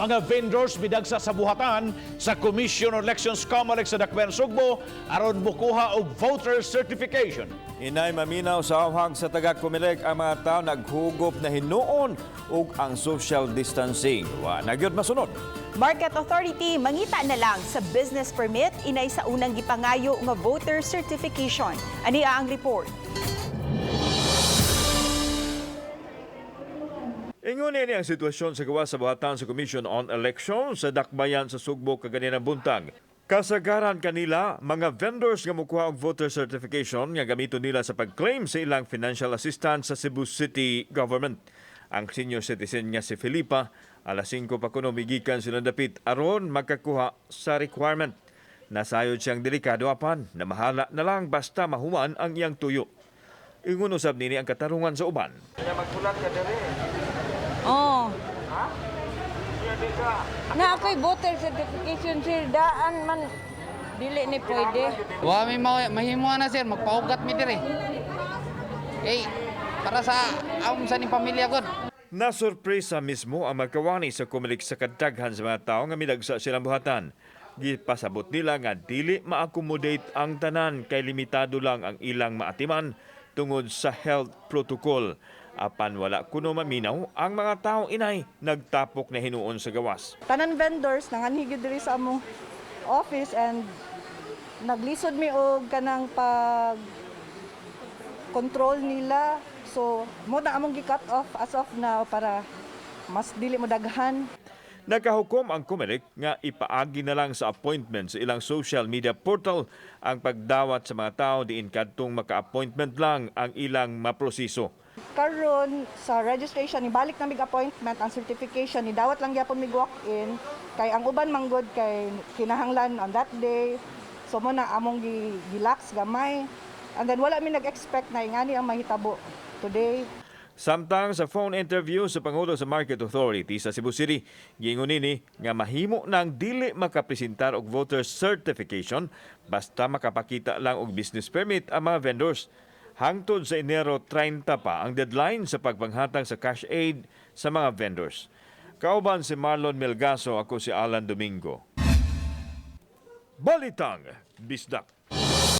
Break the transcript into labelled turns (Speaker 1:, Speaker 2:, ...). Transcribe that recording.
Speaker 1: mga vendors bidagsa sa buhatan sa Commission on Elections COMELEC sa Dakbayan Sugbo aron bukuha og voter certification.
Speaker 2: Inay maminaw sa awhag sa taga-COMELEC ang mga tao naghugop na hinuon ug ang social distancing. Wa na gyud masunod.
Speaker 3: Market Authority mangita na lang sa business permit inay sa unang gipangayo nga voter certification. Ani ang report.
Speaker 2: Ingon ini ang sitwasyon sa gawas sa buhatan sa Commission on Elections sa Dakbayan sa Sugbo kaganinang buntag. Kasagaran kanila, mga vendors nga mukuha og voter certification nga gamiton nila sa pag-claim sa ilang financial assistance sa Cebu City government. Ang senior citizen nga si Felipa, alas 5 pa kuno migikan sila dapit aron magkakuha sa requirement. Nasayod siyang delikado apan na mahala na lang basta mahuman ang iyang tuyo. Ingon usab nini ang katarungan sa uban.
Speaker 4: Magsulat ka dere.
Speaker 5: Oh.
Speaker 4: Ha? Hindi ka.
Speaker 5: Na ako'y voter certification, sir. Daan man. Dili ni pwede.
Speaker 6: Wa may mahimuan na sir, magpaugat mi dire. Eh, para sa sa ni pamilya ko.
Speaker 2: Nasurpresa mismo ang magkawani sa COMELEC sa kadaghan sa mga tao nga midagsa silang buhatan. Gipasabot nila nga dili ma-accommodate ang tanan kay limitado lang ang ilang maatiman tungod sa health protocol. Apan wala kuno maminaw ang mga taong inay nagtapok na hinuon sa gawas.
Speaker 7: Tanan vendors nanganhigid diri sa among office and naglisod mi og kanang pag control nila. So mo na among gi-cut off as of now para mas dili mo daghan.
Speaker 2: Nakahukom ang COMELEC nga ipaagi na lang sa appointment sa ilang social media portal ang pagdawat sa mga tao diin kadtong maka-appointment lang ang ilang maproseso.
Speaker 7: Karon sa registration ni balik na mig appointment ang certification ni dawat lang gyapon mig walk in kay ang uban manggod kay kinahanglan on that day. So mo na among gilax gamay and then wala mi nag-expect na ingani ang mahitabo today.
Speaker 2: Samtang sa phone interview sa Pangulo sa Market Authority sa Cebu City, giingon nini nga mahimo nang dili makapresentar og voter certification basta makapakita lang og business permit ang mga vendors. Hangtod sa Enero 30 pa ang deadline sa pagpanghatag sa cash aid sa mga vendors. Kauban si Marlon Melgaso, ako si Alan Domingo. Balitang Bisdak.